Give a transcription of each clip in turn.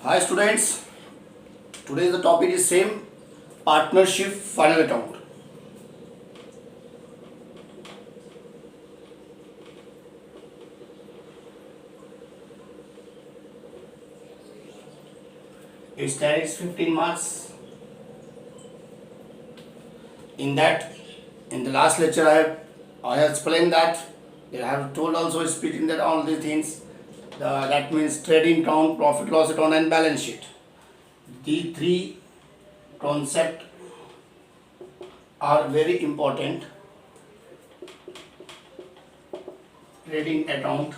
Hi students, today the topic is same partnership final account. Its takes 15 marks. In that, in the last lecture I have explained that I have told also speaking that all these things that means trading account, profit loss account and balance sheet. The three concepts are very important. Trading account,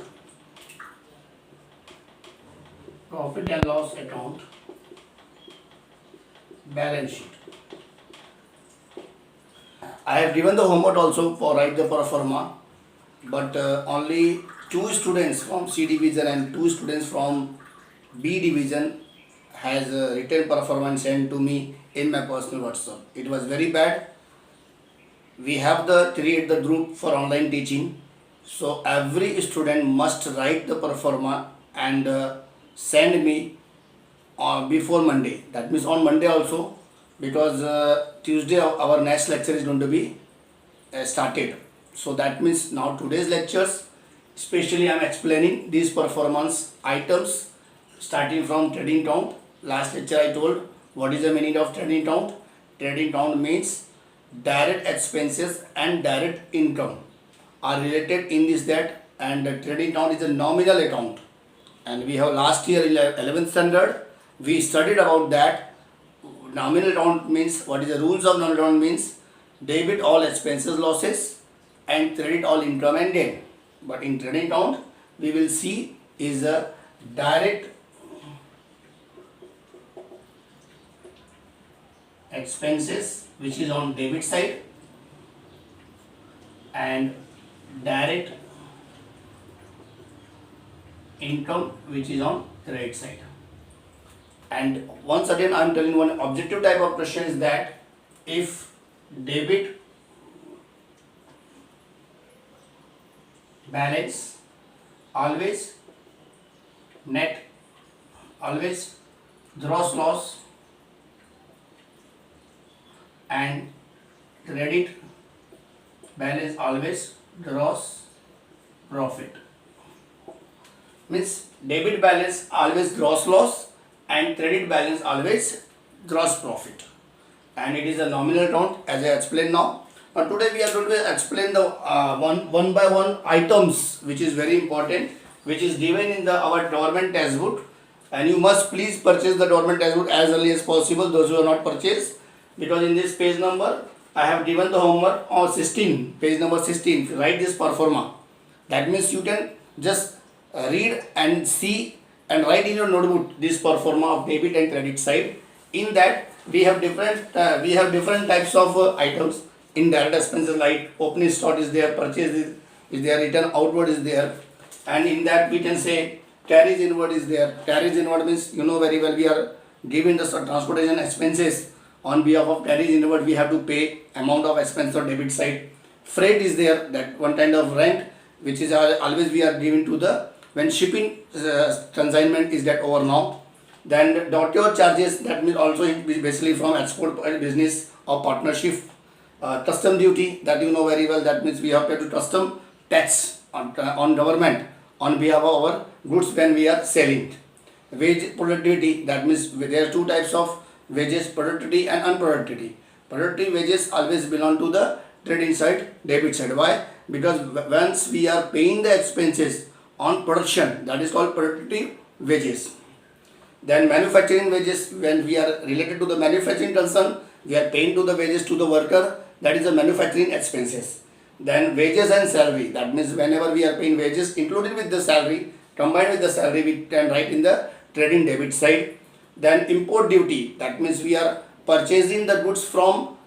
profit and loss account, balance sheet. I have given the homework also for write the pro forma, but only two students from C division and two students from B division has written performance sent to me in my personal WhatsApp. It was very bad. We have the create the group for online teaching, so every student must write the performa and send me before Monday. That means on Monday also, because Tuesday our next lecture is going to be started. So that means now today's lectures, especially I am explaining these performance items starting from trading count. Last lecture I told what is the meaning of trading count. Trading count means direct expenses and direct income are related in this that, and the trading count is a nominal account. And we have last year in 11th standard we studied about that. Nominal account means what is the rules of nominal account means debit all expenses losses and credit all income and gain. But in trading account we will see is a direct expenses which is on debit side and direct income which is on credit side. And once again I am telling one objective type of question is that if debit balance always net, always gross loss, and credit balance always gross profit. Means debit balance always gross loss and credit balance always gross profit, and it is a nominal account as I explained now. Now today we are going to explain the one by one items which is very important, which is given in the our government textbook, and you must please purchase the government textbook as early as possible, those who are not purchased, because in this page number I have given the homework on 16, page number 16, write this performa. That means you can just read and see and write in your notebook this performa of debit and credit side. In that we have different types of items. Indirect expenses like opening stock is there, purchase is there, return outward is there, and in that we can say carriage inward is there. Carriage inward means you know very well we are giving the transportation expenses. On behalf of carriage inward we have to pay amount of expense on debit side. Freight is there, that one kind of rent which is always we are giving to the when shipping consignment is that over now. Then docker charges, that means also basically from export business or partnership. Custom duty, that you know very well, that means we have to pay custom tax on government on behalf of our goods when we are selling. Wage productivity, that means there are two types of wages, productivity and unproductivity. Productive wages always belong to the trading side, debit side. Why? Because once we are paying the expenses on production, that is called productive wages. Then manufacturing wages, when we are related to the manufacturing concern, we are paying to the wages to the worker, that is the manufacturing expenses. Then wages and salary, that means whenever we are paying wages included with the salary, combined with the salary, we can write in the trading debit side. Then import duty, that means we are purchasing the goods from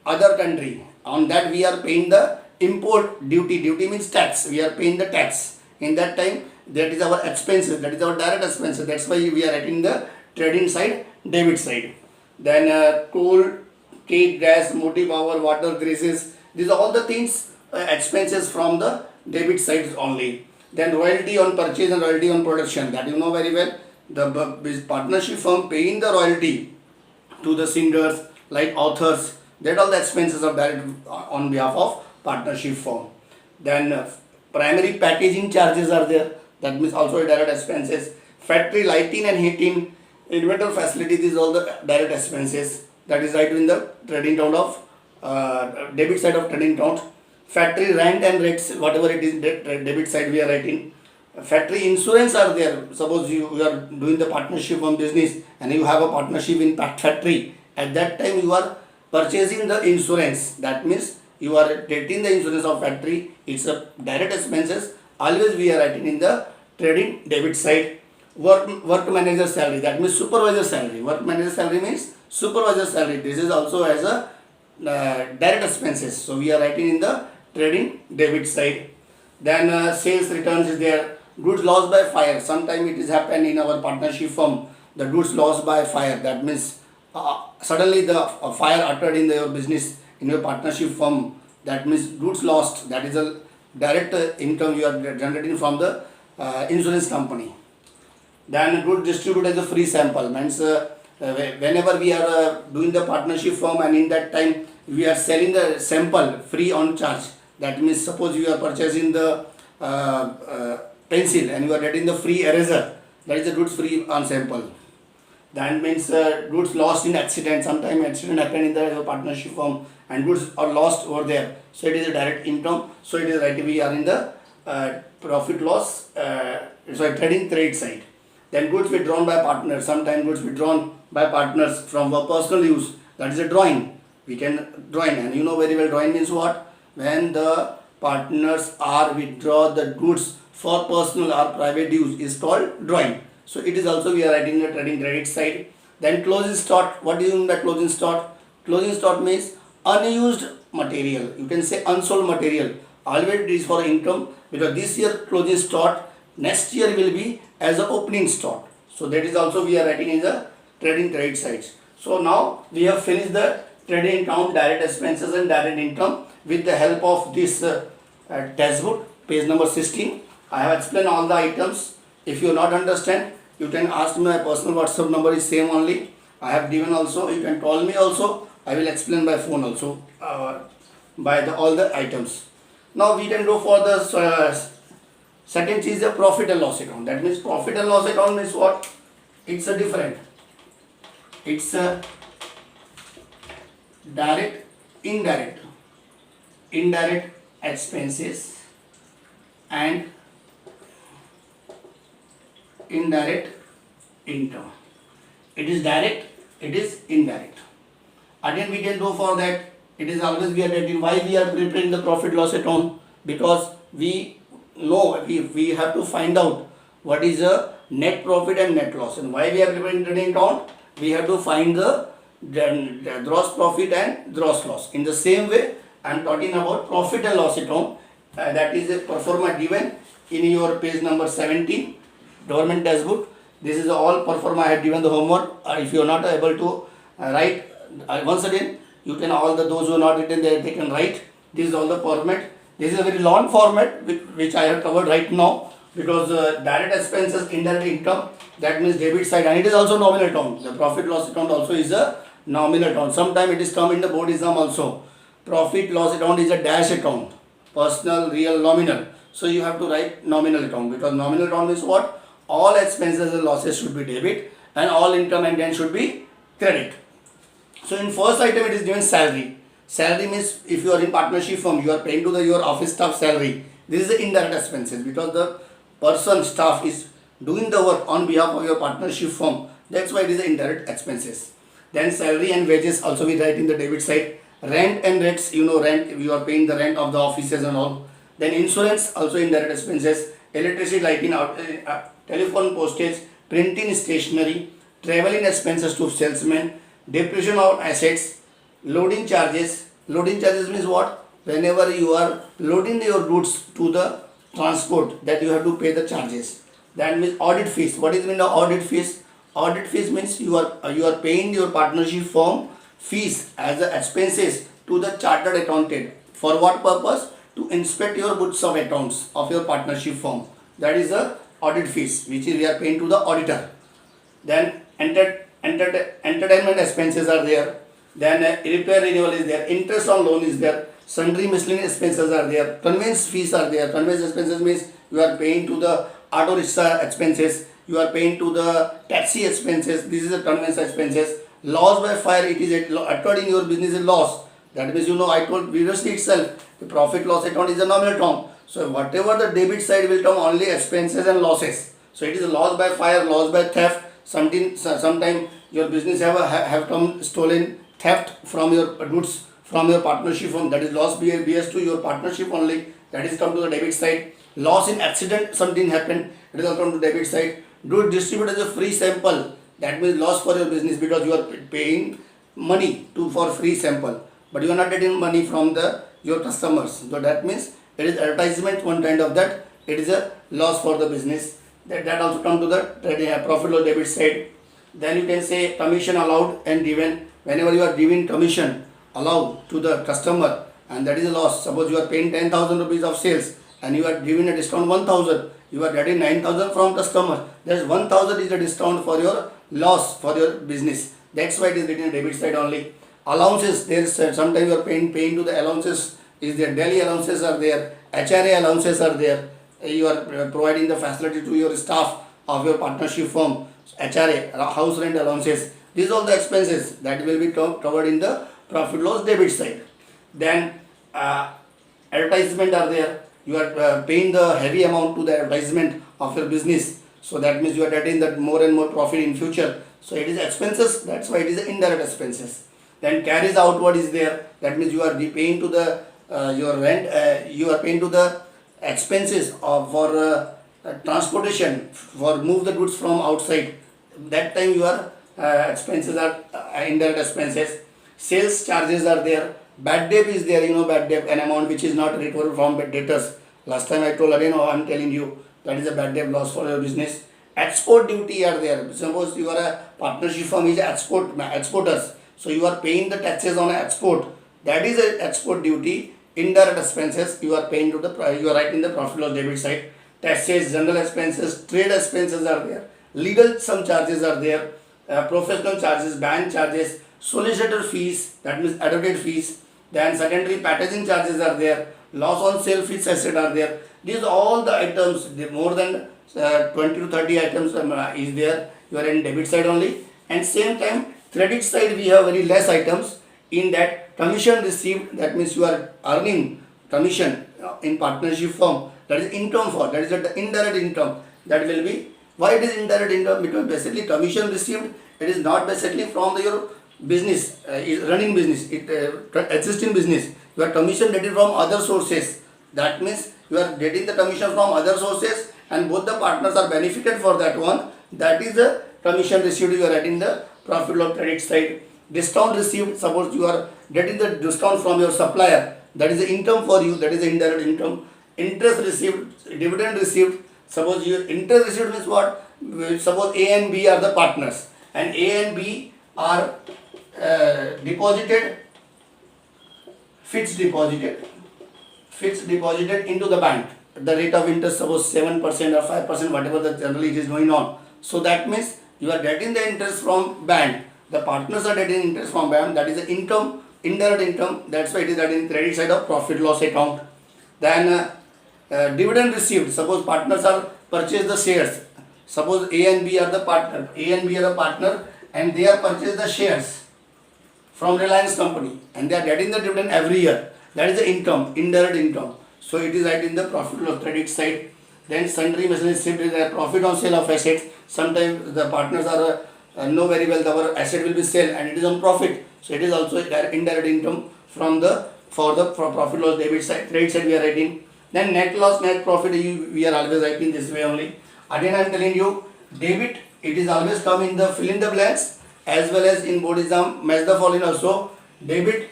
other country, on that we are paying the import duty. Duty means tax, we are paying the tax. In that time that is our expenses, that is our direct expenses, that's why we are writing the trading side, debit side. Then coal, kit, gas, motive power, water, greases, these are all the things expenses from the debit side only. Then royalty on purchase and royalty on production, that you know very well, the partnership firm paying the royalty to the singers like authors, that all the expenses are direct on behalf of partnership firm. Then primary packaging charges are there, that means also a direct expenses. Factory lighting and heating, inventor facility, these all the direct expenses, that is right in the trading account of debit side of trading account. Factory rent and rates, whatever it is, debit side we are writing. Factory insurance are there. Suppose you are doing the partnership on business and you have a partnership in factory, at that time you are purchasing the insurance, that means you are getting the insurance of factory, it's a direct expenses, always we are writing in the trading debit side. Work manager salary, that means supervisor salary. Work manager salary means supervisor salary, this is also as a direct expenses, so we are writing in the trading debit side. Then sales returns is there. Goods lost by fire, sometime it is happened in our partnership firm, the goods lost by fire, that means suddenly the fire uttered in your business, in your partnership firm, that means goods lost, that is a direct income you are generating from the insurance company. Then goods distributed as a free sample, means whenever we are doing the partnership firm and in that time we are selling the sample free on charge, that means suppose you are purchasing the pencil and you are getting the free eraser, that is the goods free on sample. That means goods lost in accident, sometime accident happened in the partnership firm and goods are lost over there, so it is a direct income, so it is right, we are in the profit loss, trading trade side. Then goods withdrawn by partners, sometimes goods withdrawn by partners from for personal use, that is a drawing, we can drawing, and you know very well drawing means what, when the partners are withdraw the goods for personal or private use is called drawing, so it is also we are writing the trading credit side. Then closing stock, what do you mean by closing stock? Closing stock means unused material, you can say unsold material, always it is for income, because this year closing stock, next year will be as a opening stock, so that is also we are writing in the trading credit sides. So now we have finished the trading account direct expenses and direct income with the help of this textbook, page number 16. I have explained all the items. If you not understand, you can ask me, my personal WhatsApp number is same only, I have given also, you can call me also, I will explain by phone also by all the items. Now we can go for the second is the profit and loss account. That means profit and loss account means what? It's a different. It's a direct, indirect expenses and indirect income. It is direct, it is indirect. Again we can go for that. It is always we are getting, why we are preparing the profit loss account, because we know we have to find out what is the net profit and net loss, and why we are preparing trading account, we have to find the gross profit and gross loss. In the same way I am talking about profit and loss account, that is a pro forma given in your page number 17 government textbook. This is all pro forma I have given the homework, if you are not able to write, once again you can, all the those who are not written they can write. This is all the format. This is a very long format which I have covered right now, because direct expenses, indirect income, that means debit side, and it is also nominal account. The profit loss account also is a nominal account. Sometime it is come in the board exam also. Profit loss account is a dash account, personal, real, nominal. So you have to write nominal account, because nominal account means what? All expenses and losses should be debit and all income and gain should be credit. So in first item it is given salary. Salary means if you are in partnership firm, you are paying to your office staff salary. This is the indirect expenses, because the person, staff is doing the work on behalf of your partnership firm. That's why it is the indirect expenses. Then salary and wages also we write in the debit side. Rent and rates, you know rent, you are paying the rent of the offices and all. Then insurance also indirect expenses. Electricity, lighting, telephone, postage, printing, stationery, traveling expenses to salesmen, depreciation of assets, loading charges. Loading charges means what? Whenever you are loading your goods to the transport, that you have to pay the charges. That means audit fees. What is mean of audit fees? Audit fees means you are paying your partnership firm fees as a expenses to the chartered accountant. For what purpose? To inspect your books of accounts of your partnership firm. That is the audit fees which we are paying to the auditor. Then entertainment expenses are there. Then repair renewal is there. Interest on loan is there. Sundry miscellaneous expenses are there. Conveyance fees are there. Conveyance expenses means you are paying to the auto rickshaw expenses. You are paying to the taxi expenses. This is the conveyance expenses. Loss by fire, it is occurred in your business is loss. That means, I told previously itself, the profit loss account is a nominal term. So whatever the debit side will come, only expenses and losses. So it is a loss by fire, loss by theft. Sometime your business have come stolen, theft from your goods from your partnership firm, that is loss BS to your partnership only, that is come to the debit side. Loss in accident, something happened, it is come to debit side. Do distribute as a free sample, that means loss for your business because you are paying money for free sample, but you are not getting money from your customers. So that means it is advertisement, one kind of that, it is a loss for the business. That also come to the profit or debit side. Then you can say commission allowed and given. Whenever you are giving commission allowed to the customer, and that is a loss. Suppose you are paying 10,000 rupees of sales and you are giving a discount 1,000. You are getting 9,000 from customer. That is 1,000 is a discount for your loss for your business. That's why it is written debit side only. Allowances, there is sometimes you are paying to the allowances. Is there daily allowances are there, HRA allowances are there. You are providing the facility to your staff of your partnership firm, HRA, house rent allowances. These are all the expenses that will be covered in the profit loss debit side. Then advertisement are there. You are paying the heavy amount to the advertisement of your business. So that means you are getting that more and more profit in future. So it is expenses. That's why it is indirect expenses. Then carries outward is there. That means you are paying to the your rent. You are paying to the expenses for transportation, for move the goods from outside. That time your expenses are indirect expenses. Sales charges are there. Bad debt is there, bad debt, an amount which is not recovered from debtors. Last time I told, again I'm telling you, that is a bad debt loss for your business. Export duty are there. Suppose you are a partnership firm is exporters. So you are paying the taxes on export. That is a export duty. Indirect expenses you are paying to you are writing the profit loss debit side. Taxes, general expenses, trade expenses are there. Legal some charges are there. Professional charges, bank charges, solicitor fees, that means advocate fees. Then secondary packaging charges are there. Loss on sale fees asset are there. These all the items, more than 20 to 30 items is there. You are in debit side only. And same time credit side we have very less items. In that commission received, that means you are earning commission in partnership firm, that is income for, that is the indirect income. That will be, why it is indirect income? Because basically commission received, it is not basically from your business, running business, existing business. You are commission getting from other sources. That means you are getting the commission from other sources and both the partners are benefited for that one. That is the commission received, you are adding the profit loss credit side. Discount received, suppose you are getting the discount from your supplier, that is the income for you, that is the indirect income. Interest received, dividend received, suppose your interest received means what? Suppose A and B are the partners and A and B are deposited, fixed deposited into the bank. The rate of interest suppose 7% or 5%, whatever the generally it is going on. So that means you are getting the interest from bank. The partners are getting interest from bank, that is the income, indirect income. That's why it is that in credit side of profit loss account. Then dividend received, suppose partners are purchased the shares. Suppose A and B are the partner, and they are purchased the shares from Reliance company and they are getting the dividend every year. That is the income, indirect income. So it is right in the profit loss credit side. Then sundry miscellaneous is a profit on sale of assets. Sometimes the partners are know very well our asset will be sold and it is on profit. So it is also indirect income from for profit loss debit side, credit side we are writing. Then net loss, net profit we are always writing this way only. Again I am telling you, debit it is always come in the fill in the blanks as well as in board exam match the following also. Debit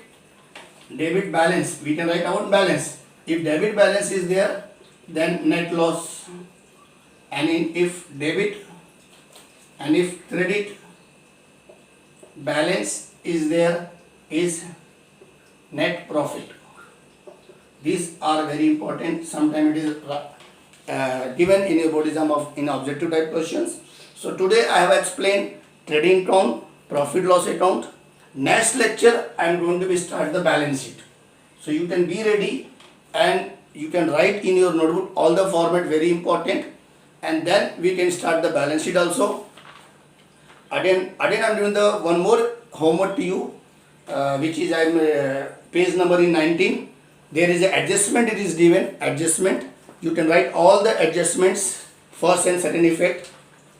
balance, we can write our balance. If debit balance is there, then net loss, and if credit balance is there, is net profit. These are very important. Sometimes it is given in your board exam of in objective type questions. So today I have explained trading account, profit loss account. Next lecture I am going to be start the balance sheet. So you can be ready and you can write in your notebook all the format, very important, and then we can start the balance sheet also. Again I'm doing the one more homework to you, which is page number in 19. There is an adjustment, it is given adjustment. You can write all the adjustments first and second effect.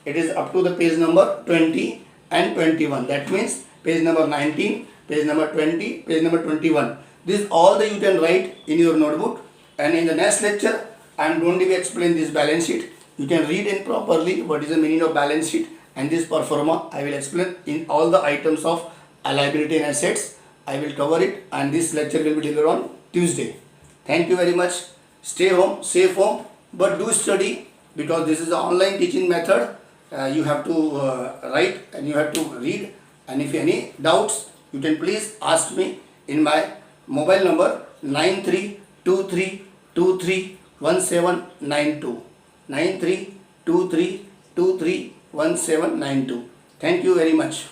It is up to the page number 20 and 21. That means page number 19, page number 20, page number 21. This all that you can write in your notebook, and in the next lecture I am going to be explain this balance sheet. You can read in properly what is the meaning of balance sheet, and this pro forma I will explain in all the items of liability and assets. I will cover it, and this lecture will be delivered on Tuesday. Thank you very much. Stay home, safe home, but do study, because this is an online teaching method. You have to write and you have to read, and if any doubts you can please ask me in my mobile number 9323231792. 9323231792. Thank you very much.